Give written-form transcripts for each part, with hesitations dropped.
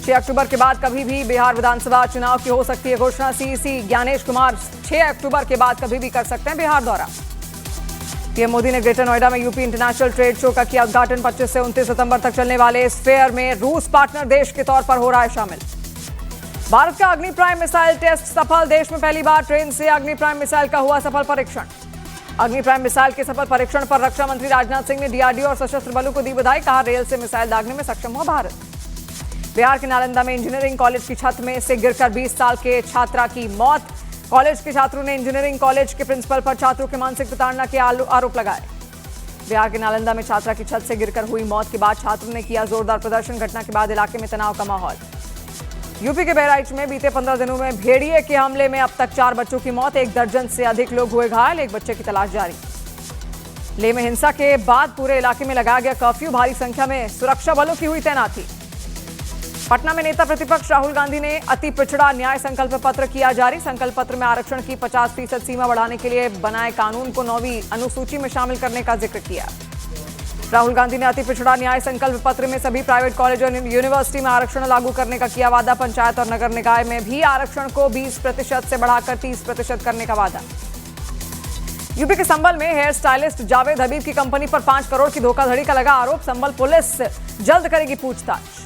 6 अक्टूबर के बाद कभी भी बिहार विधानसभा चुनाव की हो सकती है घोषणा। सीईसी ज्ञानेश कुमार 6 अक्टूबर के बाद कभी भी कर सकते हैं बिहार दौरा। पीएम मोदी ने ग्रेटर नोएडा में यूपी इंटरनेशनल ट्रेड शो का किया उद्घाटन। 25 से 29 सितंबर तक चलने वाले इस फेयर में रूस पार्टनर देश के तौर पर हो रहा है शामिल। भारत का अग्नि प्राइम मिसाइल टेस्ट सफल। देश में पहली बार ट्रेन से अग्नि प्राइम मिसाइल का हुआ सफल परीक्षण। अग्नि प्राइम मिसाइल के सफल परीक्षण पर रक्षा मंत्री राजनाथ सिंह ने डीआरडीओ और सशस्त्र बलों को दी बधाई। कहा, रेल से मिसाइल दागने में सक्षम हुआ भारत। बिहार के नालंदा में इंजीनियरिंग कॉलेज की छत में से गिरकर 20 साल के छात्रा की मौत। कॉलेज के छात्रों ने इंजीनियरिंग कॉलेज के प्रिंसिपल पर छात्रों के मानसिक प्रताड़ना के आरोप लगाए। बिहार के नालंदा में छात्रा की छत से गिरकर हुई मौत के बाद छात्रों ने किया जोरदार प्रदर्शन। घटना के बाद इलाके में तनाव का माहौल। यूपी के बहराइच में बीते 15 दिनों में भेड़िए के हमले में अब तक 4 बच्चों की मौत। 1 दर्जन से अधिक लोग हुए घायल। 1 बच्चे की तलाश जारी। लेह में हिंसा के बाद पूरे इलाके में लगाया गया कर्फ्यू। भारी संख्या में सुरक्षा बलों की हुई तैनाती। पटना में नेता प्रतिपक्ष राहुल गांधी ने अति पिछड़ा न्याय संकल्प पत्र किया जारी। संकल्प पत्र में आरक्षण की 50% सीमा बढ़ाने के लिए बनाए कानून को 9वीं अनुसूची में शामिल करने का जिक्र किया। राहुल गांधी ने अति पिछड़ा न्याय संकल्प पत्र में सभी प्राइवेट कॉलेज और यूनिवर्सिटी में आरक्षण लागू करने का किया वादा। पंचायत और नगर निकाय में भी आरक्षण को 20% से बढ़ाकर 30% करने का वादा। यूपी के संभल में हेयर स्टाइलिस्ट जावेद हबीब की कंपनी पर 5 करोड़ की धोखाधड़ी का लगा आरोप। संभल पुलिस जल्द करेगी पूछताछ।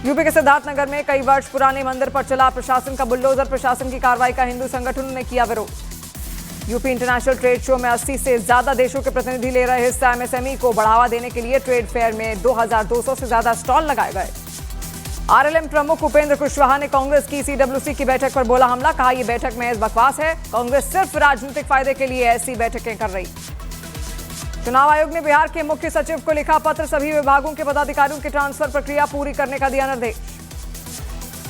यूपी के सिद्धार्थनगर में कई वर्ष पुराने मंदिर पर चला प्रशासन का बुलडोजर। प्रशासन की कार्रवाई का हिंदू संगठनों ने किया विरोध। यूपी इंटरनेशनल ट्रेड शो में 80 से ज्यादा देशों के प्रतिनिधि ले रहे हिस्सा। एमएसएमई को बढ़ावा देने के लिए ट्रेड फेयर में 2200 से ज्यादा स्टॉल लगाए गए। आरएलएम प्रमुख उपेंद्र कुशवाहा ने कांग्रेस की सीडब्ल्यूसी की बैठक पर बोला हमला। कहा, यह बैठक महज बकवास है। कांग्रेस सिर्फ राजनीतिक फायदे के लिए ऐसी बैठकें कर रही। चुनाव आयोग ने बिहार के मुख्य सचिव को लिखा पत्र। सभी विभागों के पदाधिकारियों की ट्रांसफर प्रक्रिया पूरी करने का दिया निर्देश।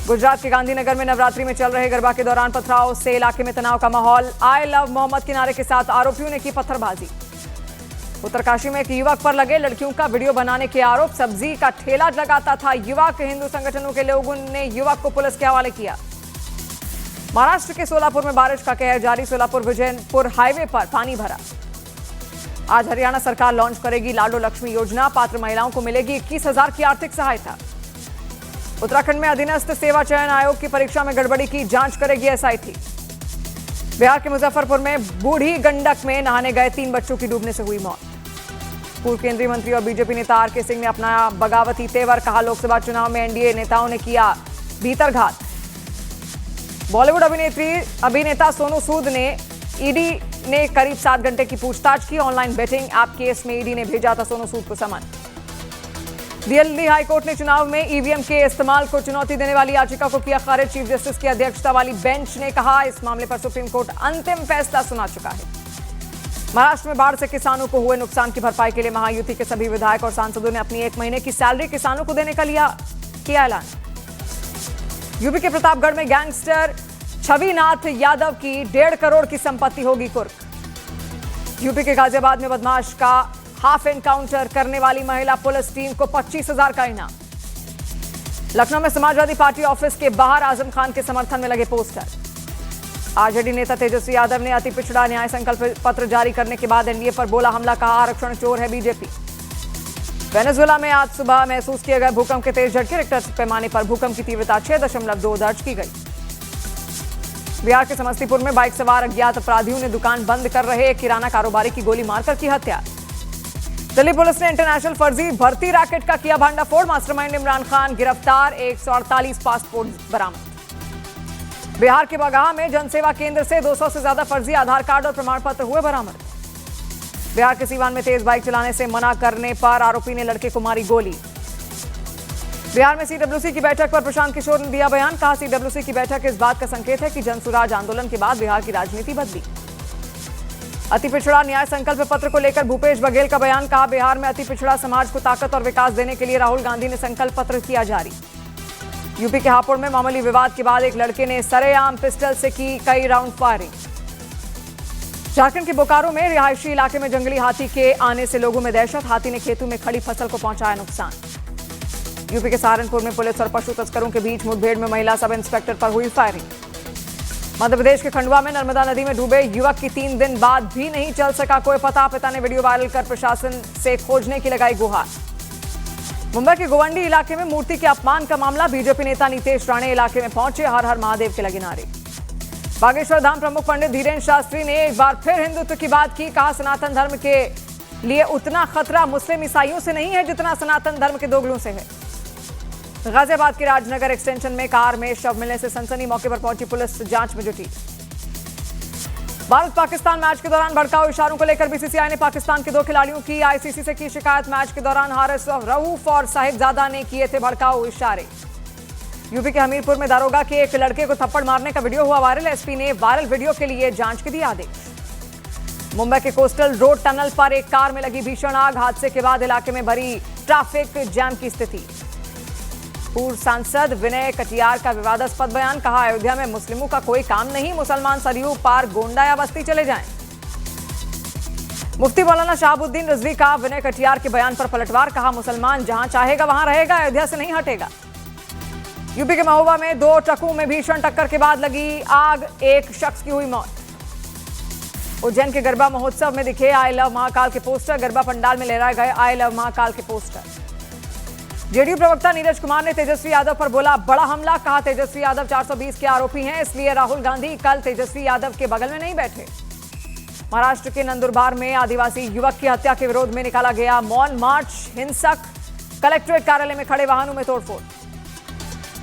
गुजरात के गांधीनगर में नवरात्रि में चल रहे गरबा के दौरान पथराव से इलाके में तनाव का माहौल। आई लव मोहम्मद के नारे के साथ आरोपियों ने की पत्थरबाजी। उत्तरकाशी में एक युवक पर लगे लड़कियों का वीडियो बनाने के आरोप। सब्जी का ठेला लगाता था युवक। हिंदू संगठनों के लोगों ने युवक को पुलिस के हवाले किया। महाराष्ट्र के सोलापुर में बारिश का कहर जारी। सोलापुर विजयपुर हाईवे पर पानी भरा। आज हरियाणा सरकार लॉन्च करेगी लाडो लक्ष्मी योजना। पात्र महिलाओं को मिलेगी 21,000 की आर्थिक सहायता। उत्तराखंड में अधीनस्थ सेवा चयन आयोग की परीक्षा में गड़बड़ी की जांच करेगी एसआईटी। बिहार के मुजफ्फरपुर में बूढ़ी गंडक में नहाने गए 3 बच्चों की डूबने से हुई मौत। पूर्व केंद्रीय मंत्री और बीजेपी नेता आरके सिंह ने अपनाया बगावती तेवर। कहा, लोकसभा चुनाव में एनडीए नेताओं ने किया भीतरघात। बॉलीवुड अभिनेता सोनू सूद ने ईडी ने करीब 7 घंटे की पूछताछ की। ऑनलाइन बेटिंग ऐप केस में ईडी ने भेजा था सोनू सूद को समन। दिल्ली हाईकोर्ट ने चुनाव में ईवीएम के इस्तेमाल को चुनौती देने वाली याचिका को किया खारिज। चीफ जस्टिस की अध्यक्षता वाली बेंच ने कहा, इस मामले पर सुप्रीम कोर्ट अंतिम फैसला सुना चुका है। महाराष्ट्र में बाढ़ से किसानों को हुए नुकसान की भरपाई के लिए महायुति के सभी विधायक और सांसदों ने अपनी 1 महीने की सैलरी किसानों को देने का किया ऐलान। यूपी के प्रतापगढ़ में गैंगस्टर छविनाथ यादव की 1.5 करोड़ की संपत्ति होगी कुर्क। यूपी के गाजियाबाद में बदमाश का हाफ एनकाउंटर करने वाली महिला पुलिस टीम को 25,000 का इनाम। लखनऊ में समाजवादी पार्टी ऑफिस के बाहर आजम खान के समर्थन में लगे पोस्टर। आरजेडी नेता तेजस्वी यादव ने अति पिछड़ा न्याय संकल्प पत्र जारी करने के बाद एनडीए पर बोला हमला। कहा, आरक्षण चोर है बीजेपी। वेनेजुएला में आज सुबह महसूस किए गए भूकंप के तेज झटके। रिक्टर पैमाने पर भूकंप की तीव्रता 6.2 दर्ज की गई। बिहार के समस्तीपुर में बाइक सवार अज्ञात अपराधियों ने दुकान बंद कर रहे एक किराना कारोबारी की गोली मारकर की हत्या। दिल्ली पुलिस ने इंटरनेशनल फर्जी भर्ती रैकेट का किया भांडाफोड़। मास्टरमाइंड इमरान खान गिरफ्तार। 148 पासपोर्ट बरामद। बिहार के बगहा में जनसेवा केंद्र से 200 से ज्यादा फर्जी आधार कार्ड और प्रमाण पत्र हुए बरामद। बिहार के सीवान में तेज बाइक चलाने से मना करने पर आरोपी ने लड़के को मारी गोली। बिहार में सीडब्ल्यूसी की बैठक पर प्रशांत किशोर ने दिया बयान। कहा, सीडब्ल्यूसी की बैठक इस बात का संकेत है कि जनसुराज आंदोलन के बाद बिहार की राजनीति बदली। अति पिछड़ा न्याय संकल्प पत्र को लेकर भूपेश बघेल का बयान। कहा, बिहार में अति पिछड़ा समाज को ताकत और विकास देने के लिए राहुल गांधी ने संकल्प पत्र किया जारी। यूपी के हापुड़ में मामूली विवाद के बाद एक लड़के ने सरेआम पिस्टल से की कई राउंड फायरिंग। झारखंड के बोकारो में रिहायशी इलाके में जंगली हाथी के आने से लोगों में दहशत। हाथी ने खेतों में खड़ी फसल को पहुंचाया नुकसान। यूपी के सहारनपुर में पुलिस और पशु तस्करों के बीच मुठभेड़ में महिला सब इंस्पेक्टर पर हुई फायरिंग। मध्य प्रदेश के खंडवा में नर्मदा नदी में डूबे युवक की 3 दिन बाद भी नहीं चल सका कोई पता। पिता ने वीडियो वायरल कर प्रशासन से खोजने की लगाई गुहार। मुंबई के गोवंडी इलाके में मूर्ति के अपमान का मामला, बीजेपी नेता नीतेश राणे इलाके में पहुंचे, हर हर महादेव के लगे नारे। बागेश्वर धाम प्रमुख पंडित धीरेन्द्र शास्त्री ने एक बार फिर हिंदुत्व की बात की, कहा सनातन धर्म के लिए उतना खतरा मुस्लिम ईसाइयों से नहीं है जितना सनातन धर्म के दोगलों से है। गाजियाबाद के राजनगर एक्सटेंशन में कार में शव मिलने से सनसनी, मौके पर पहुंची पुलिस जांच में जुटी। भारत पाकिस्तान मैच के दौरान भड़काऊ इशारों को लेकर बीसीसीआई ने पाकिस्तान के 2 खिलाड़ियों की आईसीसी से की शिकायत। मैच के दौरान हारिस रऊफ और साहिबजादा ने किए थे भड़काऊ इशारे। यूपी के हमीरपुर में दारोगा के एक लड़के को थप्पड़ मारने का वीडियो हुआ वायरल, एसपी ने वायरल वीडियो के लिए जांच के दिए आदेश। मुंबई के कोस्टल रोड टनल पर एक कार में लगी भीषण आग, हादसे के बाद इलाके में भरी ट्रैफिक जैम की स्थिति। पूर्व सांसद विनय कटियार का विवादास्पद बयान, कहा अयोध्या में मुस्लिमों का कोई काम नहीं, मुसलमान सरयू पार गोंडा या बस्ती चले जाएं। मुफ्ती मौलाना शहाबुद्दीन रिजवी का विनय कटियार के बयान पर पलटवार, कहा मुसलमान जहां चाहेगा वहां रहेगा, अयोध्या से नहीं हटेगा। यूपी के महोबा में 2 ट्रकों में भीषण टक्कर के बाद लगी आग, एक शख्स की हुई मौत। उज्जैन के गरबा महोत्सव में दिखे आई लव महाकाल के पोस्टर, गरबा पंडाल में लहराए गए आई लव महाकाल के पोस्टर। जेडीयू प्रवक्ता नीरज कुमार ने तेजस्वी यादव पर बोला बड़ा हमला, कहा तेजस्वी यादव 420 के आरोपी हैं, इसलिए राहुल गांधी कल तेजस्वी यादव के बगल में नहीं बैठे। महाराष्ट्र के नंदुरबार में आदिवासी युवक की हत्या के विरोध में निकाला गया मौन मार्च, हिंसक, कलेक्ट्रेट कार्यालय में खड़े वाहनों में तोड़फोड़।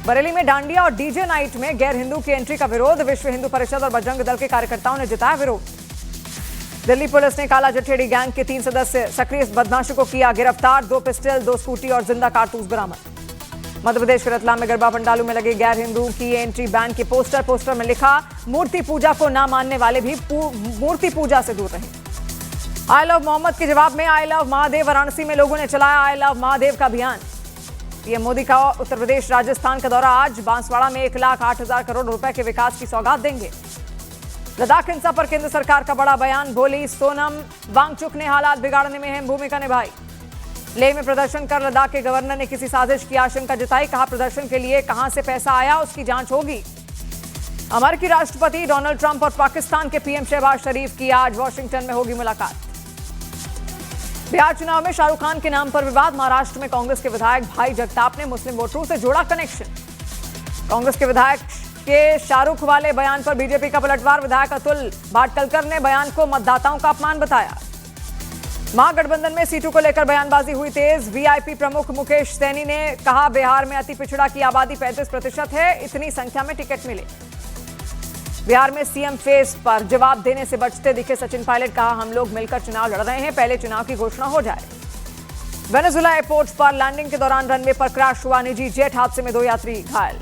बरेली में डांडिया और डीजे नाइट में गैर हिंदू की एंट्री का विरोध, विश्व हिंदू परिषद और बजरंग दल के कार्यकर्ताओं ने जताया विरोध। दिल्ली पुलिस ने काला जठेड़ी गैंग के 3 सदस्य सक्रिय बदमाशों को किया गिरफ्तार, 2 पिस्टल, 2 स्कूटी और जिंदा कारतूस बरामद। मध्य प्रदेश के रतलाम में गरबा पंडालों में लगे गैर हिंदू की एंट्री बैन के पोस्टर में लिखा मूर्ति पूजा को न मानने वाले भी मूर्ति पूजा से दूर रहे। आई लव मोहम्मद के जवाब में आई लव महादेव, वाराणसी में लोगों ने चलाया आई लव महादेव का अभियान। पीएम मोदी का उत्तर प्रदेश राजस्थान का दौरा आज, बांसवाड़ा में 1,08,000 करोड़ रुपए के विकास की सौगात देंगे। लद्दाख हिंसा पर केंद्र सरकार का बड़ा बयान, बोली सोनम वांगचुक ने हालात बिगाड़ने में अहम भूमिका निभाई। लेह में प्रदर्शन कर लद्दाख के गवर्नर ने किसी साजिश की आशंका जताई, कहा प्रदर्शन के लिए कहां से पैसा आया उसकी जांच होगी। अमेरिकी राष्ट्रपति डोनाल्ड ट्रंप और पाकिस्तान के पीएम शहबाज शरीफ की आज वॉशिंगटन में होगी मुलाकात। बिहार चुनाव में शाहरुख खान के नाम पर विवाद, महाराष्ट्र में कांग्रेस के विधायक भाई जगताप ने मुस्लिम वोटरों से जोड़ा कनेक्शन। कांग्रेस के विधायक के शाहरुख वाले बयान पर बीजेपी का पलटवार, विधायक अतुल भाटकलकर ने बयान को मतदाताओं का अपमान बताया। महागठबंधन में सीटों को लेकर बयानबाजी हुई तेज, वीआईपी प्रमुख मुकेश सैनी ने कहा बिहार में अति पिछड़ा की आबादी 35% है, इतनी संख्या में टिकट मिले। बिहार में सीएम फेस पर जवाब देने से बचते दिखे सचिन पायलट, कहा हम लोग मिलकर चुनाव लड़ रहे हैं, पहले चुनाव की घोषणा हो जाए। वेनेजुएला एयरपोर्ट पर लैंडिंग के दौरान रनवे पर क्रैश हुआ निजी जेट, हादसे में 2 यात्री घायल।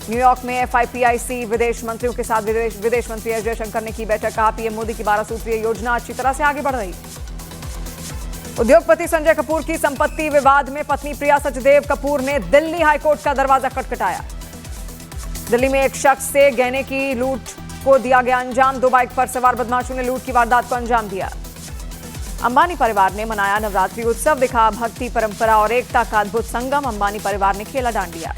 न्यूयॉर्क में एफआईपीआईसी विदेश मंत्रियों के साथ विदेश मंत्री एस जयशंकर ने की बैठक, कहा पीएम मोदी की 12 सूत्रीय योजना अच्छी तरह से आगे बढ़ रही। उद्योगपति संजय कपूर की संपत्ति विवाद में पत्नी प्रिया सचदेव कपूर ने दिल्ली हाईकोर्ट का दरवाजा खटखटाया। दिल्ली में एक शख्स से गहने की लूट को दिया गया अंजाम, 2 बाइक पर सवार बदमाशों ने लूट की वारदात को अंजाम दिया। अंबानी परिवार ने मनाया नवरात्रि उत्सव, दिखा भक्ति, परंपरा और एकता का अद्भुत संगम, अंबानी परिवार ने खेला डांडिया।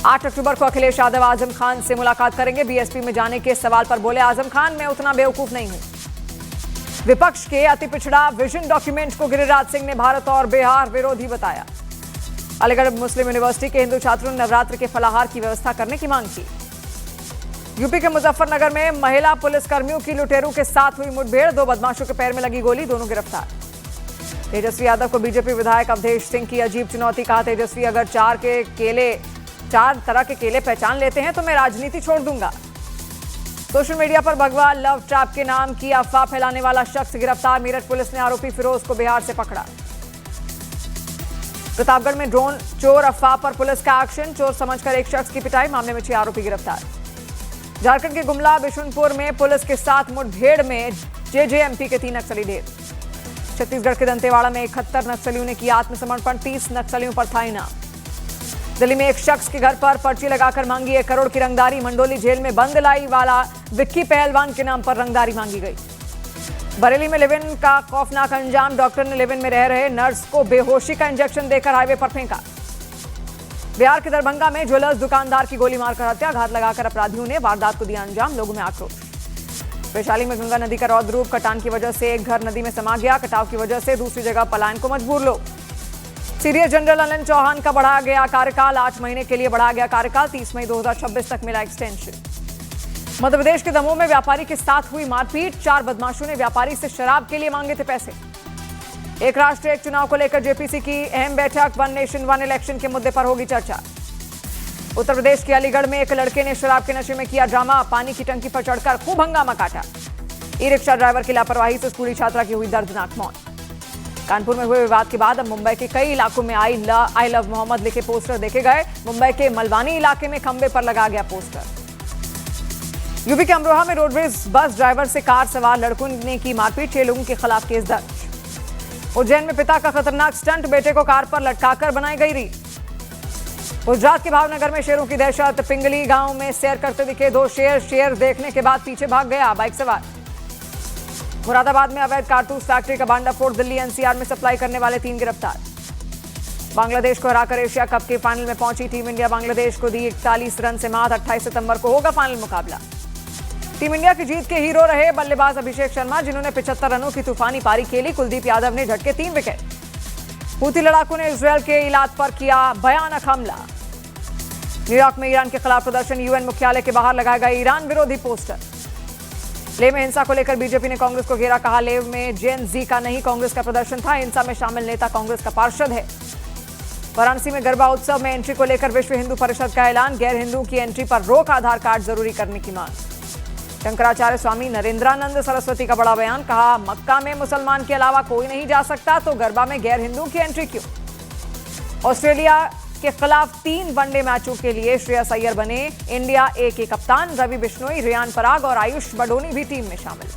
8 अक्टूबर को अखिलेश यादव आजम खान से मुलाकात करेंगे, बीएसपी में जाने के सवाल पर बोले आजम खान, मैं उतना बेवकूफ नहीं हूं। विपक्ष के अति पिछड़ा विजन डॉक्यूमेंट को गिरिराज सिंह ने भारत और बिहार विरोधी बताया। अलीगढ़ मुस्लिम यूनिवर्सिटी के हिंदू छात्रों ने नवरात्र के फलाहार की व्यवस्था करने की मांग की। यूपी के मुजफ्फरनगर में महिला पुलिसकर्मियों की लुटेरों के साथ हुई मुठभेड़, 2 बदमाशों के पैर में लगी गोली, दोनों गिरफ्तार। तेजस्वी यादव को बीजेपी विधायक अवधेश सिंह की अजीब चुनौती, कहा तेजस्वी अगर 4 तरह के केले पहचान लेते हैं तो मैं राजनीति छोड़ दूंगा। सोशल मीडिया पर भगवा लव ट्रैप के नाम की अफवाह फैलाने वाला शख्स गिरफ्तार, मेरठ पुलिस ने आरोपी फिरोज को बिहार से पकड़ा। प्रतापगढ़ में ड्रोन चोर अफवाह पर पुलिस का एक्शन, चोर समझकर एक शख्स की पिटाई, मामले में 6 आरोपी गिरफ्तार। झारखंड के गुमला बिशुनपुर में पुलिस के साथ मुठभेड़ में जेजेएमपी के 3 नक्सली ढेर। छत्तीसगढ़ के दंतेवाड़ा में 71 नक्सलियों ने किया आत्मसमर्पण, 30 नक्सलियों पर था इनाम। दिल्ली में एक शख्स के घर पर पर्ची लगाकर मांगी 1 करोड़ की रंगदारी, मंडोली जेल में बंद लाई वाला विक्की पहलवान के नाम पर रंगदारी मांगी गई। बरेली में लिव इन का खौफनाक अंजाम, डॉक्टर ने लिव इन में रह रहे नर्स को बेहोशी का इंजेक्शन देकर हाईवे पर फेंका। बिहार के दरभंगा में ज्वेलर्स दुकानदार की गोली मारकर हत्या, घात लगाकर अपराधियों ने वारदात को दिया अंजाम, लोगों में आक्रोश। वैशाली में गंगा नदी का रौद्र रूप, कटान की वजह से एक घर नदी में समा गया, कटाव की वजह से दूसरी जगह पलायन को मजबूर लोग। सीडीएस जनरल अनिल चौहान का बढ़ा गया कार्यकाल, 8 महीने के लिए बढ़ा गया कार्यकाल, 30 मई 2026 तक मिला एक्सटेंशन। मध्य प्रदेश के दमोह में व्यापारी के साथ हुई मारपीट, 4 बदमाशों ने व्यापारी से शराब के लिए मांगे थे पैसे। एक राष्ट्र एक चुनाव को लेकर जेपीसी की अहम बैठक, वन नेशन वन इलेक्शन के मुद्दे पर होगी चर्चा। उत्तर प्रदेश के अलीगढ़ में एक लड़के ने शराब के नशे में किया ड्रामा, पानी की टंकी पर चढ़कर खूब हंगामा काटा। ई रिक्शा ड्राइवर की लापरवाही से स्कूली छात्रा की हुई दर्दनाक मौत। कानपुर में हुए विवाद के बाद अब मुंबई के कई इलाकों में आई लव मोहम्मद लिखे पोस्टर देखे गए। मुंबई के मलवानी इलाके में खंबे पर लगा गया पोस्टर। यूपी के अमरोहा में रोडवेज बस ड्राइवर से कार सवार लड़कों ने की मारपीट, 6 लोगों के खिलाफ केस दर्ज। उज्जैन में पिता का खतरनाक स्टंट, बेटे को कार पर लटकाकर बनाई गई रील। गुजरात के भावनगर में शेरों की दहशत, पिंगली गांव में सैर करते दिखे 2 शेर देखने के बाद पीछे भाग गया बाइक सवार। मुरादाबाद में अवैध कारतूस फैक्ट्री का भांडाफोड़, दिल्ली एनसीआर में सप्लाई करने वाले 3 गिरफ्तार। बांग्लादेश को हराकर एशिया कप के फाइनल में पहुंची टीम इंडिया, बांग्लादेश को दी 41 रन से मात। 28 सितंबर को होगा फाइनल मुकाबला। टीम इंडिया की जीत के हीरो रहे बल्लेबाज अभिषेक शर्मा, जिन्होंने 75 रनों की तूफानी पारी खेली। कुलदीप यादव ने झटके 3 विकेट। हूथी लड़ाकों ने इजरायल के इलाद पर किया भयानक हमला। न्यूयॉर्क में ईरान के खिलाफ प्रदर्शन, यूएन मुख्यालय के बाहर लगाया गया ईरान विरोधी पोस्टर। लेह में हिंसा को लेकर बीजेपी ने कांग्रेस को घेरा, कहा लेह में जेन जी का नहीं कांग्रेस का प्रदर्शन था, हिंसा में शामिल नेता कांग्रेस का पार्षद है। वाराणसी में गरबा उत्सव में एंट्री को लेकर विश्व हिंदू परिषद का ऐलान, गैर हिंदू की एंट्री पर रोक, आधार कार्ड जरूरी करने की मांग। शंकराचार्य स्वामी नरेंद्रानंद सरस्वती का बड़ा बयान, कहा मक्का में मुसलमान के अलावा कोई नहीं जा सकता, तो गरबा में गैर हिंदू की एंट्री क्यों। ऑस्ट्रेलिया के खिलाफ 3 वनडे मैचों के लिए श्रेयस अय्यर बने इंडिया ए के कप्तान। रवि बिश्नोई, रियान पराग और आयुष बडोनी भी टीम में शामिल।